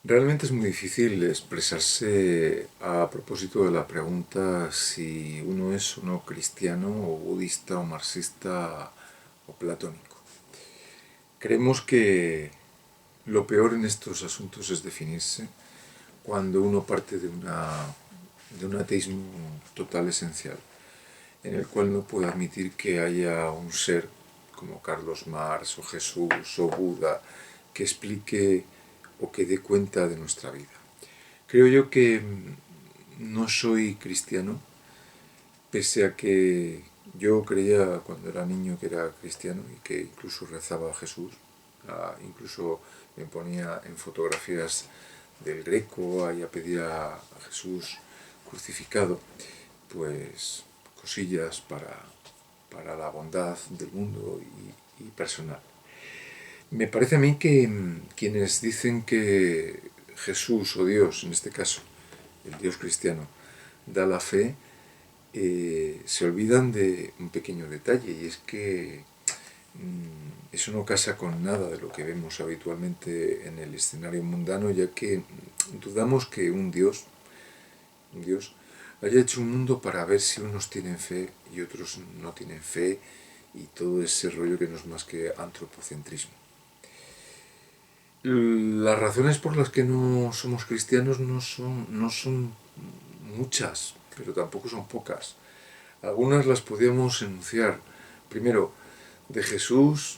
Realmente es muy difícil expresarse a propósito de la pregunta si uno es o no cristiano o budista o marxista o platónico. Creemos que lo peor en estos asuntos es definirse cuando uno parte de un ateísmo total esencial, en el cual no puede admitir que haya un ser como Carlos Marx o Jesús o Buda que explique o que dé cuenta de nuestra vida. Creo yo que no soy cristiano, pese a que yo creía cuando era niño que era cristiano y que incluso rezaba a Jesús, incluso me ponía en fotografías del Greco, ahí a pedir a Jesús crucificado, pues cosillas para la bondad del mundo y personal. Me parece a mí que quienes dicen que Jesús o Dios, en este caso, el Dios cristiano, da la fe, se olvidan de un pequeño detalle, y es que eso no casa con nada de lo que vemos habitualmente en el escenario mundano, ya que dudamos que un Dios, haya hecho un mundo para ver si unos tienen fe y otros no tienen fe, y todo ese rollo que no es más que antropocentrismo. Las razones por las que no somos cristianos no son muchas, pero tampoco son pocas. Algunas las podríamos enunciar. Primero, de Jesús,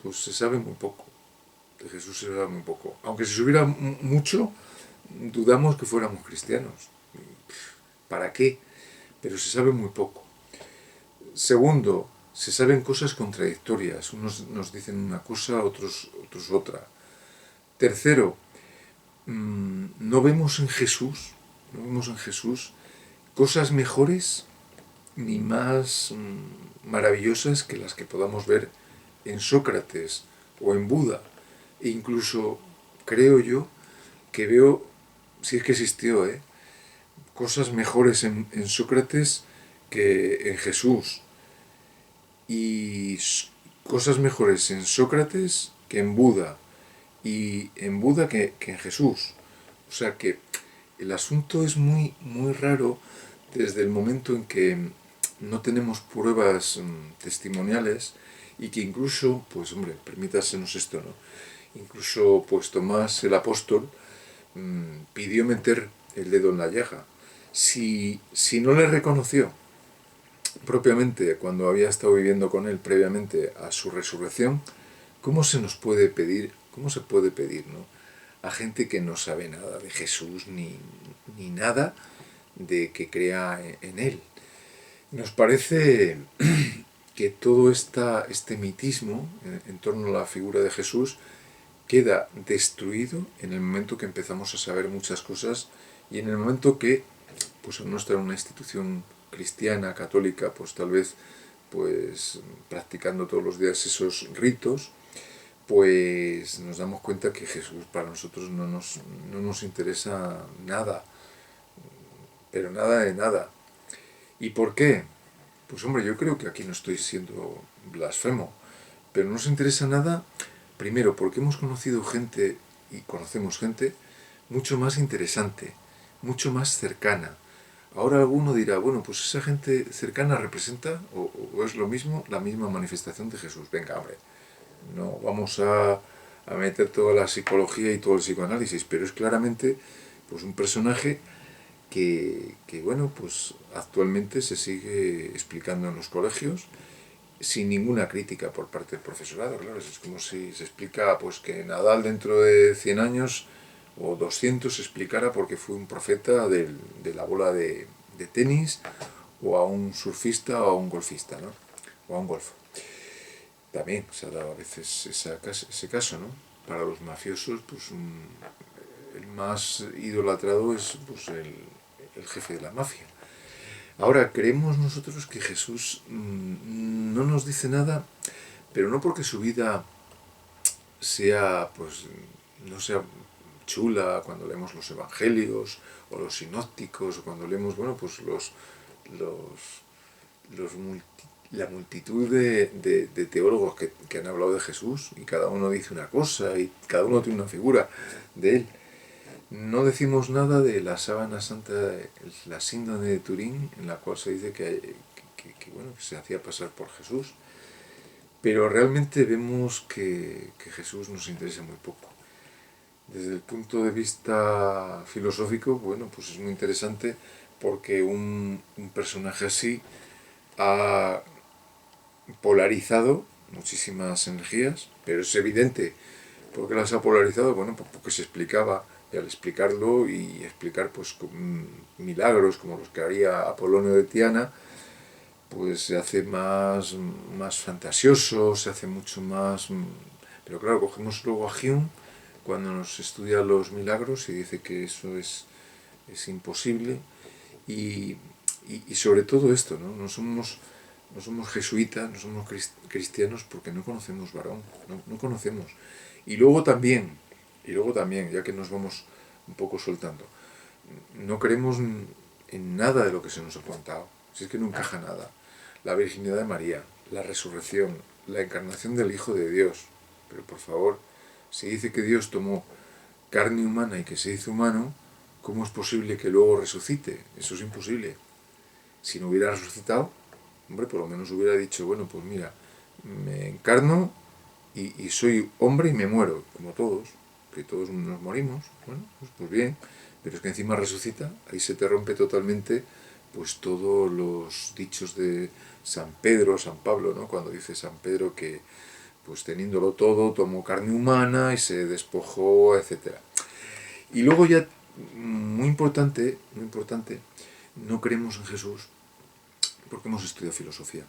pues se sabe muy poco. De Jesús se sabe muy poco. Aunque se supiera mucho, dudamos que fuéramos cristianos. ¿Para qué? Pero se sabe muy poco. Segundo, se saben cosas contradictorias. Unos nos dicen una cosa, otros otra. Tercero, no vemos en Jesús cosas mejores ni más maravillosas que las que podamos ver en Sócrates o en Buda. E incluso creo yo que veo, si es que existió, cosas mejores en Sócrates que en Jesús. Y cosas mejores en Sócrates que en Buda. Y en Buda que en Jesús. O sea que el asunto es muy raro desde el momento en que no tenemos pruebas testimoniales, y que incluso, pues hombre, permítasenos esto, ¿no? Incluso pues Tomás el apóstol pidió meter el dedo en la llaga. Si no le reconoció propiamente cuando había estado viviendo con él previamente a su resurrección, ¿cómo se nos puede pedir, cómo se puede pedir, ¿no?, a gente que no sabe nada de Jesús ni nada de que crea en él? Nos parece que todo este mitismo en torno a la figura de Jesús queda destruido en el momento que empezamos a saber muchas cosas, y en el momento que, pues en nuestra una institución cristiana, católica, pues tal vez pues practicando todos los días esos ritos, pues nos damos cuenta que Jesús para nosotros no nos interesa nada, pero nada de nada. ¿Y por qué? Pues hombre, yo creo que aquí no estoy siendo blasfemo, pero no nos interesa nada, primero porque hemos conocido gente, y conocemos gente, mucho más interesante, mucho más cercana. Ahora alguno dirá, bueno, pues esa gente cercana representa, o es lo mismo, la misma manifestación de Jesús. Venga, hombre, no vamos a meter toda la psicología y todo el psicoanálisis, pero es claramente pues un personaje bueno, pues actualmente se sigue explicando en los colegios sin ninguna crítica por parte del profesorado. Claro, es como si se explica pues que Nadal dentro de 100 años o 200 se explicara porque fue un profeta de la bola de tenis, o a un surfista o a un golfista, ¿no?, o a un golf. También se ha dado a veces ese caso, ¿no? Para los mafiosos, pues el más idolatrado es pues, el jefe de la mafia. Ahora, creemos nosotros que Jesús no nos dice nada, pero no porque su vida sea, pues, no sea chula cuando leemos los evangelios o los sinópticos, o cuando leemos, bueno, pues los la multitud de teólogos que han hablado de Jesús, y cada uno dice una cosa y cada uno tiene una figura de él. No decimos nada de la sábana santa, la síndrome de Turín, en la cual se dice bueno, que se hacía pasar por Jesús, pero realmente vemos que Jesús nos interesa muy poco. Desde el punto de vista filosófico, bueno, pues es muy interesante porque un personaje así ha polarizado muchísimas energías, pero es evidente por qué las ha polarizado, bueno, pues porque se explicaba, y al explicarlo y explicar pues con milagros como los que haría Apolonio de Tiana, pues se hace más fantasioso, se hace mucho más... Pero claro, cogemos luego a Hume cuando nos estudia los milagros y dice que eso es imposible y, y sobre todo esto, ¿no? No somos jesuitas, no somos cristianos porque no conocemos varón, no conocemos. Y luego también, ya que nos vamos un poco soltando, no creemos en nada de lo que se nos ha contado, si es que no encaja nada. La virginidad de María, la resurrección, la encarnación del Hijo de Dios. Pero por favor, si dice que Dios tomó carne humana y que se hizo humano, ¿cómo es posible que luego resucite? Eso es imposible. Si no hubiera resucitado, hombre, por lo menos hubiera dicho, bueno, pues mira, me encarno y soy hombre y me muero, como todos, que todos nos morimos, bueno, pues bien, pero es que encima resucita, ahí se te rompe totalmente pues todos los dichos de San Pedro, San Pablo, ¿no? Cuando dice San Pedro que pues teniéndolo todo, tomó carne humana y se despojó, etcétera. Y luego ya, muy importante, no creemos en Jesús porque hemos estudiado filosofía.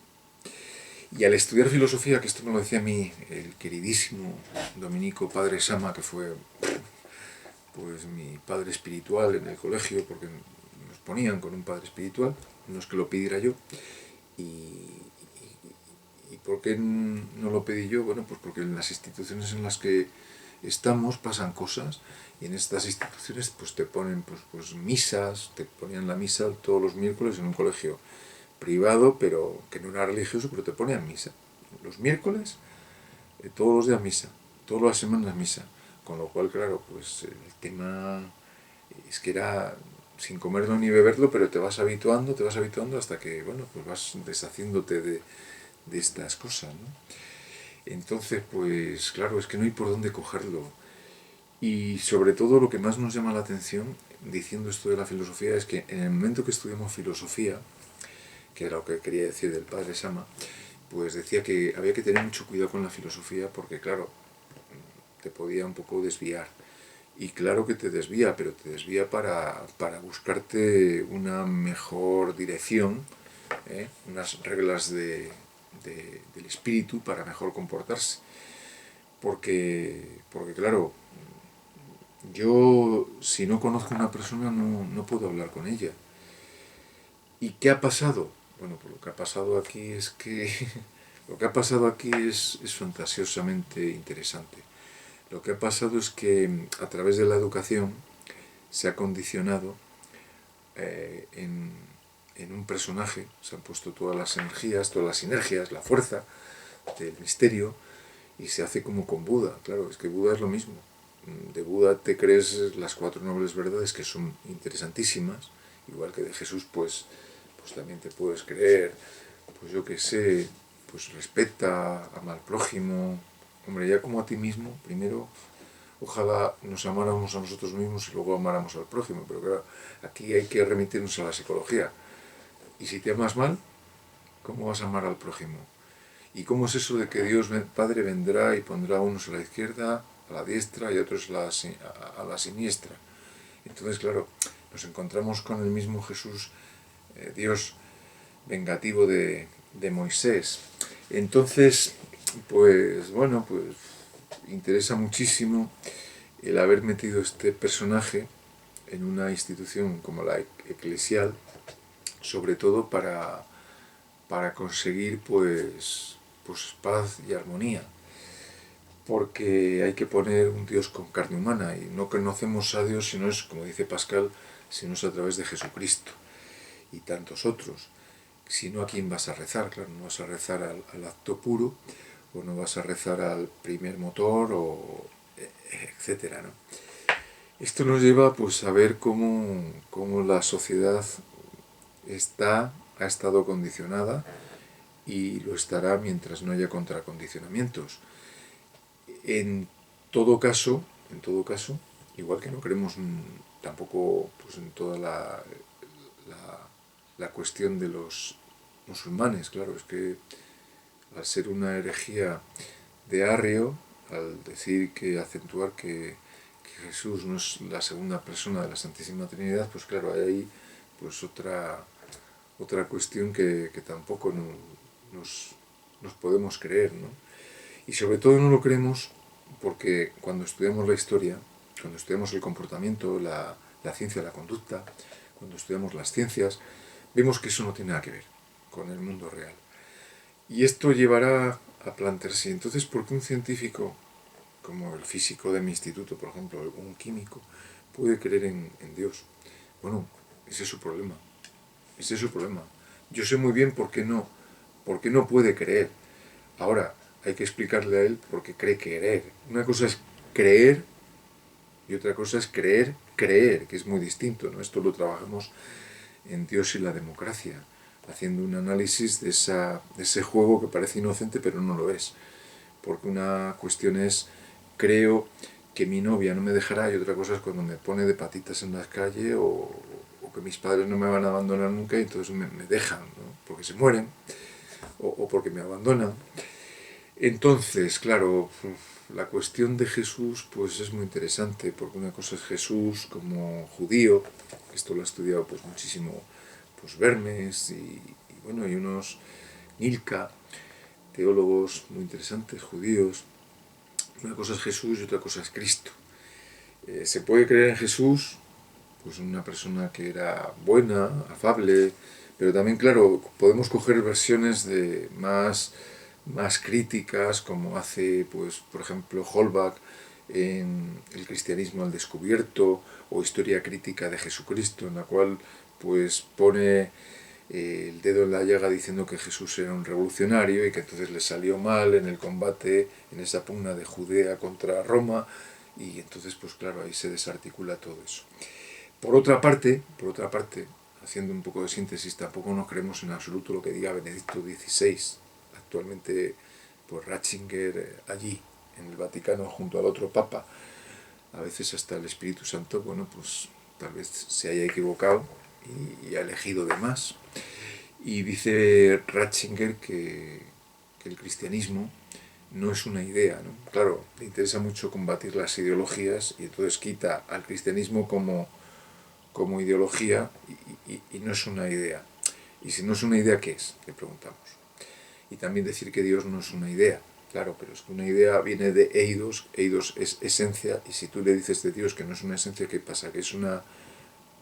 Y al estudiar filosofía, que esto me lo decía a mí el queridísimo dominico Padre Sama, que fue pues mi padre espiritual en el colegio, porque nos ponían con un padre espiritual, no es que lo pidiera yo. ¿Y por qué no lo pedí yo? Bueno, pues porque en las instituciones en las que estamos pasan cosas y en estas instituciones pues te ponen pues misas, te ponían la misa todos los miércoles en un colegio privado, pero que no era religioso, pero te ponían misa. Los miércoles, todos los días misa, todas las semanas misa. Con lo cual, claro, pues el tema es que era sin comerlo ni beberlo, pero te vas habituando hasta que, bueno, pues vas deshaciéndote de estas cosas, ¿no? Entonces, pues claro, es que no hay por dónde cogerlo. Y sobre todo lo que más nos llama la atención diciendo esto de la filosofía es que en el momento que estudiamos filosofía, que era lo que quería decir del padre Sama, pues decía que había que tener mucho cuidado con la filosofía porque, claro, te podía un poco desviar. Y claro que te desvía, pero te desvía para buscarte una mejor dirección, unas reglas del espíritu para mejor comportarse. Porque claro, yo si no conozco a una persona no puedo hablar con ella. ¿Y qué ha pasado? Bueno, pues lo que ha pasado aquí es que lo que ha pasado aquí es fantasiosamente interesante. Lo que ha pasado es que a través de la educación se ha condicionado en un personaje, se han puesto todas las energías, todas las sinergias, la fuerza del misterio, y se hace como con Buda. Claro, es que Buda es lo mismo. De Buda te crees las cuatro nobles verdades que son interesantísimas, igual que de Jesús pues también te puedes creer, pues yo qué sé, pues respeta, ama al prójimo, hombre, ya como a ti mismo, primero ojalá nos amáramos a nosotros mismos y luego amáramos al prójimo, pero claro, aquí hay que remitirnos a la psicología. Y si te amas mal, ¿cómo vas a amar al prójimo? ¿Y cómo es eso de que Dios Padre vendrá y pondrá a unos a la izquierda, a la diestra y a otros a la siniestra? Entonces, claro, nos encontramos con el mismo Jesús, Dios vengativo de Moisés. Entonces, pues bueno, pues interesa muchísimo el haber metido este personaje en una institución como la eclesial, sobre todo para conseguir pues paz y armonía, porque hay que poner un Dios con carne humana y no conocemos a Dios si no es, como dice Pascal, si no es a través de Jesucristo y tantos otros. Si no, ¿a quién vas a rezar? Claro, no vas a rezar al acto puro o no vas a rezar al primer motor o etcétera, ¿no? Esto nos lleva pues a ver cómo la sociedad ha estado condicionada y lo estará mientras no haya contracondicionamientos. En en todo caso, igual que no creemos tampoco pues, en toda la, la cuestión de los musulmanes, claro, es que al ser una herejía de Arrio, al decir que acentuar que Jesús no es la segunda persona de la Santísima Trinidad, pues claro, hay ahí pues otra cuestión que tampoco nos podemos creer, ¿no? Y sobre todo no lo creemos porque cuando estudiamos la historia, cuando estudiamos el comportamiento, la ciencia de la conducta, cuando estudiamos las ciencias, vemos que eso no tiene nada que ver con el mundo real. Y esto llevará a plantearse, entonces, ¿por qué un científico, como el físico de mi instituto, por ejemplo, un químico, puede creer en Dios? Bueno, ese es su problema. Ese es su problema. Yo sé muy bien por qué no puede creer. Ahora, hay que explicarle a él por qué cree querer. Una cosa es creer y otra cosa es creer, que es muy distinto, ¿no? Esto lo trabajamos en Dios y la democracia, haciendo un análisis de ese juego que parece inocente pero no lo es. Porque una cuestión es, creo que mi novia no me dejará y otra cosa es cuando me pone de patitas en la calle o que mis padres no me van a abandonar nunca y entonces me dejan, ¿no? Porque se mueren o porque me abandonan. Entonces, claro, la cuestión de Jesús pues es muy interesante, porque una cosa es Jesús como judío, esto lo ha estudiado pues muchísimo pues Vermes y bueno, y unos Nilka, teólogos muy interesantes, judíos. Una cosa es Jesús y otra cosa es Cristo. Se puede creer en Jesús, pues una persona que era buena, afable, pero también, claro, podemos coger versiones de más críticas, como hace, pues, por ejemplo, Holbach en El cristianismo al descubierto, o Historia crítica de Jesucristo, en la cual pues pone el dedo en la llaga diciendo que Jesús era un revolucionario y que entonces le salió mal en el combate, en esa pugna de Judea contra Roma, y entonces pues claro, ahí se desarticula todo eso. Por otra parte, haciendo un poco de síntesis, tampoco nos creemos en absoluto lo que diga Benedicto XVI, actualmente pues Ratzinger allí, en el Vaticano, junto al otro Papa. A veces hasta el Espíritu Santo, bueno, pues tal vez se haya equivocado y ha elegido de más. Y dice Ratzinger que el cristianismo no es una idea, ¿no? Claro, le interesa mucho combatir las ideologías y entonces quita al cristianismo como ideología y no es una idea. Y si no es una idea, ¿qué es? Le preguntamos. Y también decir que Dios no es una idea. Claro, pero es que una idea viene de eidos, eidos es esencia, y si tú le dices de Dios que no es una esencia, ¿qué pasa? Que es una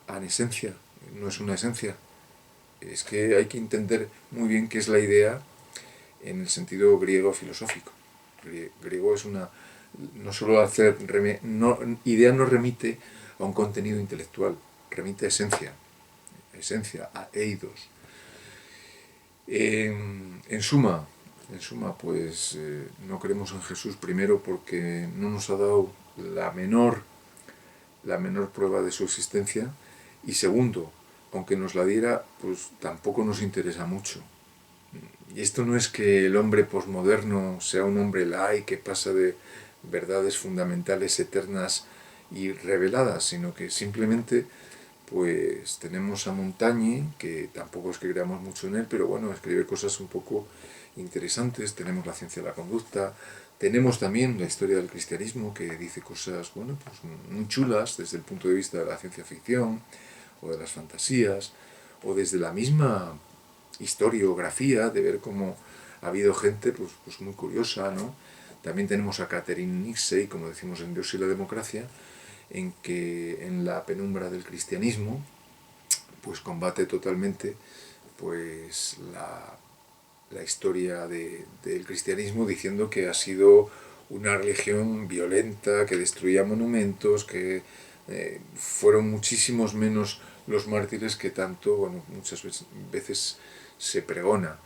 anesencia, no es una esencia. Es que hay que entender muy bien qué es la idea en el sentido griego filosófico. Griego es una... No solo hacer... idea no remite a un contenido intelectual, remite a esencia, a eidos. En suma, pues no creemos en Jesús primero porque no nos ha dado la menor prueba de su existencia y segundo, aunque nos la diera, pues tampoco nos interesa mucho. Y esto no es que el hombre posmoderno sea un hombre light que pasa de verdades fundamentales eternas y reveladas, sino que simplemente pues tenemos a Montaigne, que tampoco es que creamos mucho en él, pero bueno, escribe cosas un poco interesantes, tenemos la ciencia de la conducta, tenemos también la historia del cristianismo, que dice cosas, bueno, pues muy chulas desde el punto de vista de la ciencia ficción, o de las fantasías, o desde la misma historiografía, de ver cómo ha habido gente pues muy curiosa, ¿no? También tenemos a Catherine Nixey, como decimos en Dios y la democracia, en que en la penumbra del cristianismo pues combate totalmente pues la historia del cristianismo, diciendo que ha sido una religión violenta, que destruía monumentos, que fueron muchísimos menos los mártires que tanto, bueno, muchas veces se pregona.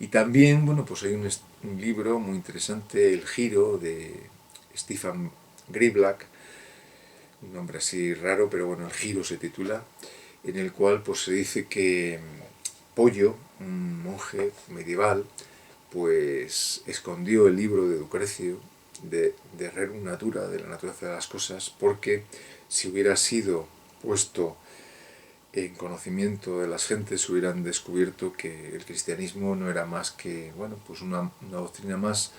Y también, bueno, pues hay un libro muy interesante, El Giro, de Stefan Griblack, un nombre así raro, pero bueno, El Giro se titula, en el cual pues se dice que Pollo, un monje medieval, pues escondió el libro de Lucrecio de Rerum Natura, de la naturaleza de las cosas, porque si hubiera sido puesto en conocimiento de las gentes, hubieran descubierto que el cristianismo no era más que, bueno, pues una doctrina más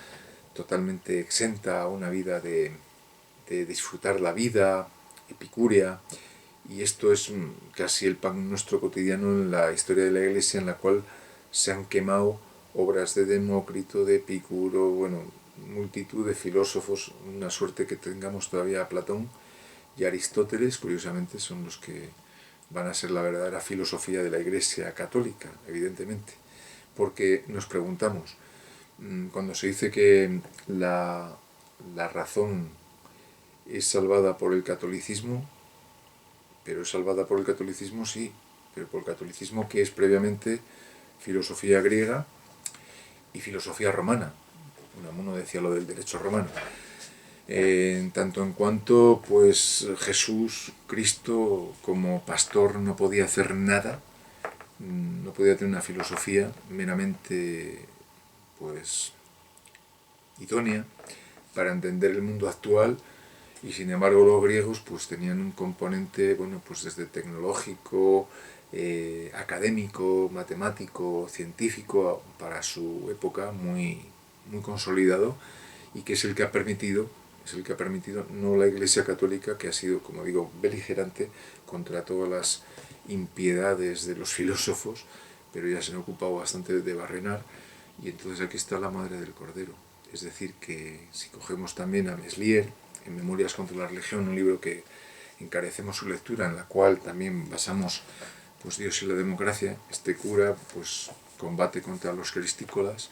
totalmente exenta a una vida de disfrutar la vida, epicúrea, y esto es casi el pan nuestro cotidiano en la historia de la Iglesia, en la cual se han quemado obras de Demócrito, de Epicuro, bueno, multitud de filósofos, una suerte que tengamos todavía a Platón y Aristóteles, curiosamente, son los que van a ser la verdadera filosofía de la Iglesia católica, evidentemente, porque nos preguntamos, cuando se dice que la razón es salvada por el catolicismo, pero es salvada por el catolicismo, sí, pero por el catolicismo que es previamente filosofía griega y filosofía romana. Unamuno decía lo del derecho romano. En tanto en cuanto pues Jesús, Cristo, como pastor no podía hacer nada, no podía tener una filosofía meramente pues idónea para entender el mundo actual, y sin embargo los griegos pues tenían un componente, bueno, pues desde tecnológico, académico, matemático, científico para su época muy consolidado, y que es el que ha permitido no la Iglesia Católica, que ha sido, como digo, beligerante contra todas las impiedades de los filósofos, pero ya se han ocupado bastante de barrenar, y entonces aquí está la madre del Cordero. Es decir, que si cogemos también a Meslier, en Memorias contra la Religión, un libro que encarecemos su lectura, en la cual también basamos pues Dios y la democracia, este cura pues combate contra los cristícolas,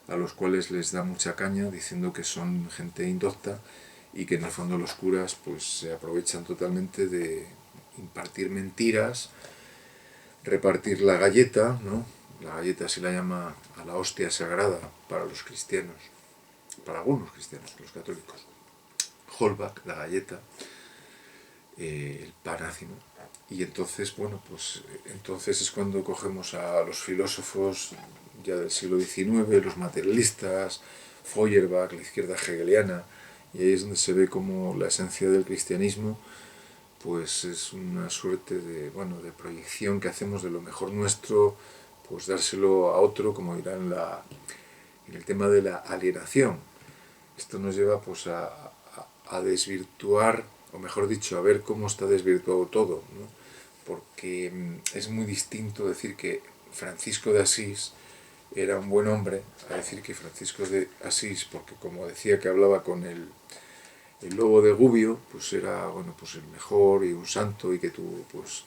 a los cuales les da mucha caña diciendo que son gente indocta, y que en el fondo los curas pues se aprovechan totalmente de impartir mentiras, repartir la galleta, ¿no? La galleta se la llama a la hostia sagrada para los cristianos, para algunos cristianos, los católicos. Holbach, la galleta, el pan ácimo. Y entonces, bueno, pues entonces es cuando cogemos a los filósofos ya del siglo XIX, los materialistas, Feuerbach, la izquierda hegeliana, y ahí es donde se ve como la esencia del cristianismo pues es una suerte de, bueno, de proyección que hacemos de lo mejor nuestro, pues dárselo a otro, como dirá en el tema de la alienación. Esto nos lleva pues a desvirtuar, o mejor dicho, a ver cómo está desvirtuado todo, ¿no? Porque es muy distinto decir que Francisco de Asís era un buen hombre a decir que Francisco de Asís, porque como decía que hablaba con el lobo de Gubbio, pues era, bueno, pues el mejor y un santo, y que tuvo pues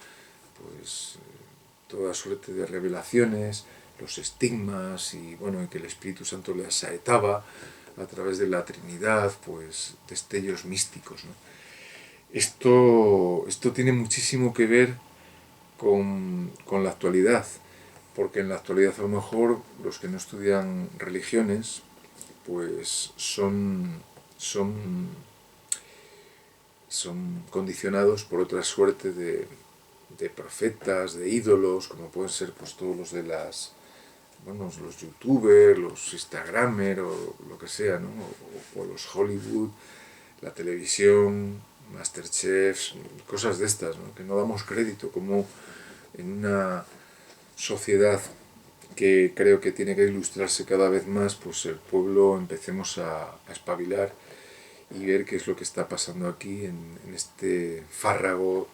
toda suerte de revelaciones, los estigmas, y bueno, y que el Espíritu Santo le asaetaba a través de la Trinidad, pues destellos místicos, ¿no? Esto tiene muchísimo que ver con la actualidad, porque en la actualidad a lo mejor los que no estudian religiones pues son condicionados por otra suerte de profetas, de ídolos, como pueden ser pues todos los de las, bueno, los youtubers, los instagramers o lo que sea, ¿no? O los Hollywood, la televisión, Masterchef, cosas de estas, ¿no? Que no damos crédito, como en una sociedad que creo que tiene que ilustrarse cada vez más, pues el pueblo empecemos a espabilar y ver qué es lo que está pasando aquí en este fárrago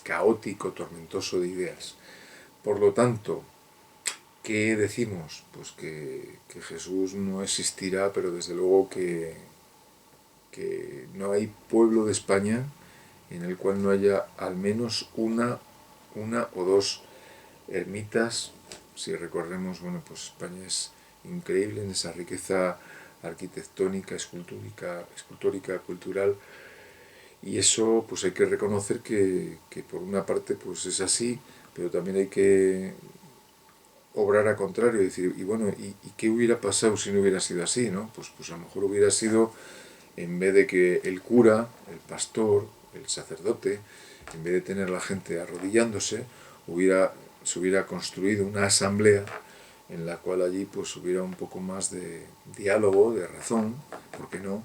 caótico, tormentoso de ideas. Por lo tanto, ¿qué decimos? Pues que Jesús no existirá, pero desde luego que no hay pueblo de España en el cual no haya al menos una o dos ermitas. Si recorremos, bueno, pues España es increíble en esa riqueza arquitectónica, escultórica, cultural, y eso pues hay que reconocer que por una parte pues es así, pero también hay que obrar a contrario y decir, y bueno, ¿y qué hubiera pasado si no hubiera sido así, no? Pues a lo mejor hubiera sido, en vez de que el cura, el pastor el sacerdote, en vez de tener la gente arrodillándose, se hubiera construido una asamblea en la cual allí pues hubiera un poco más de diálogo, de razón, ¿por qué no?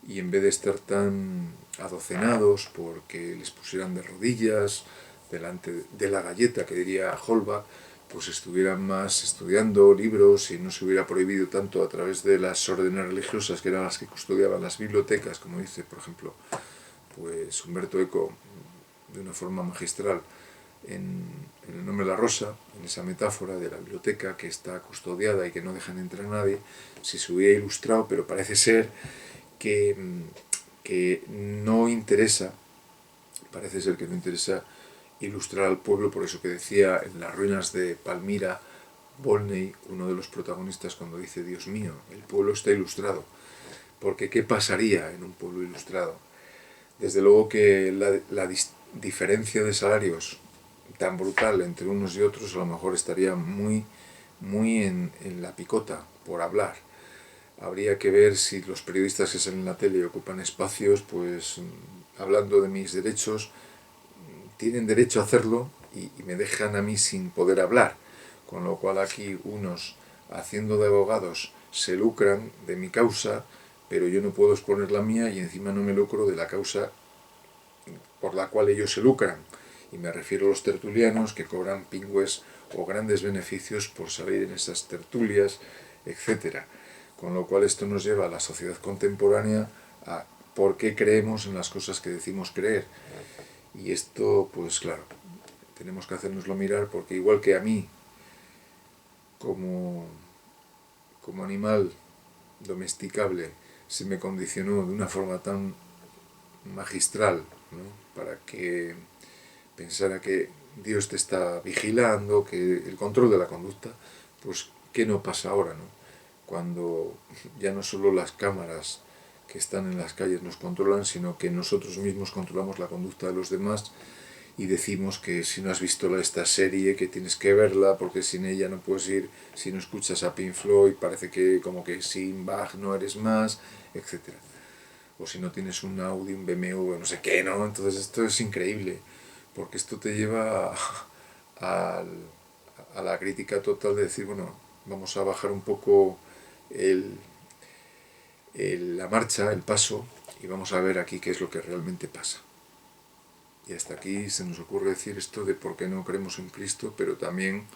Y en vez de estar tan adocenados porque les pusieran de rodillas delante de la galleta, que diría Holbach, pues estuvieran más estudiando libros y no se hubiera prohibido tanto a través de las órdenes religiosas, que eran las que custodiaban las bibliotecas, como dice, por ejemplo, pues Humberto Eco, de una forma magistral, en El nombre de la rosa, en esa metáfora de la biblioteca que está custodiada y que no dejan entrar a nadie, si se hubiera ilustrado, pero parece ser que no interesa, parece ser que no interesa ilustrar al pueblo, por eso que decía en las ruinas de Palmira, Volney, uno de los protagonistas, cuando dice, Dios mío, el pueblo está ilustrado, porque ¿qué pasaría en un pueblo ilustrado? Desde luego que la diferencia de salarios tan brutal entre unos y otros a lo mejor estaría muy en la picota por hablar. Habría que ver si los periodistas que salen en la tele ocupan espacios, pues hablando de mis derechos, tienen derecho a hacerlo y me dejan a mí sin poder hablar. Con lo cual aquí unos, haciendo de abogados, se lucran de mi causa, pero yo no puedo exponer la mía y encima no me lucro de la causa por la cual ellos se lucran. Y me refiero a los tertulianos que cobran pingües o grandes beneficios por salir en esas tertulias, etc. Con lo cual esto nos lleva a la sociedad contemporánea a por qué creemos en las cosas que decimos creer. Y esto, pues claro, tenemos que hacérnoslo mirar porque igual que a mí, como animal domesticable, se me condicionó de una forma tan magistral, ¿no? Para que pensara que Dios te está vigilando, que el control de la conducta, pues ¿qué no pasa ahora, no? Cuando ya no solo las cámaras que están en las calles nos controlan, sino que nosotros mismos controlamos la conducta de los demás y decimos que si no has visto esta serie, que tienes que verla, porque sin ella no puedes ir, si no escuchas a Pink Floyd, parece que como que sin Bach no eres más, etc. O si no tienes un Audi, un BMW, no sé qué, ¿no? Entonces esto es increíble, porque esto te lleva a la crítica total de decir, bueno, vamos a bajar un poco la marcha, el paso, y vamos a ver aquí qué es lo que realmente pasa. Y hasta aquí se nos ocurre decir esto de por qué no creemos en Cristo, pero también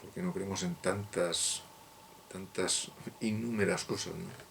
por qué no creemos en tantas innúmeras cosas, ¿no?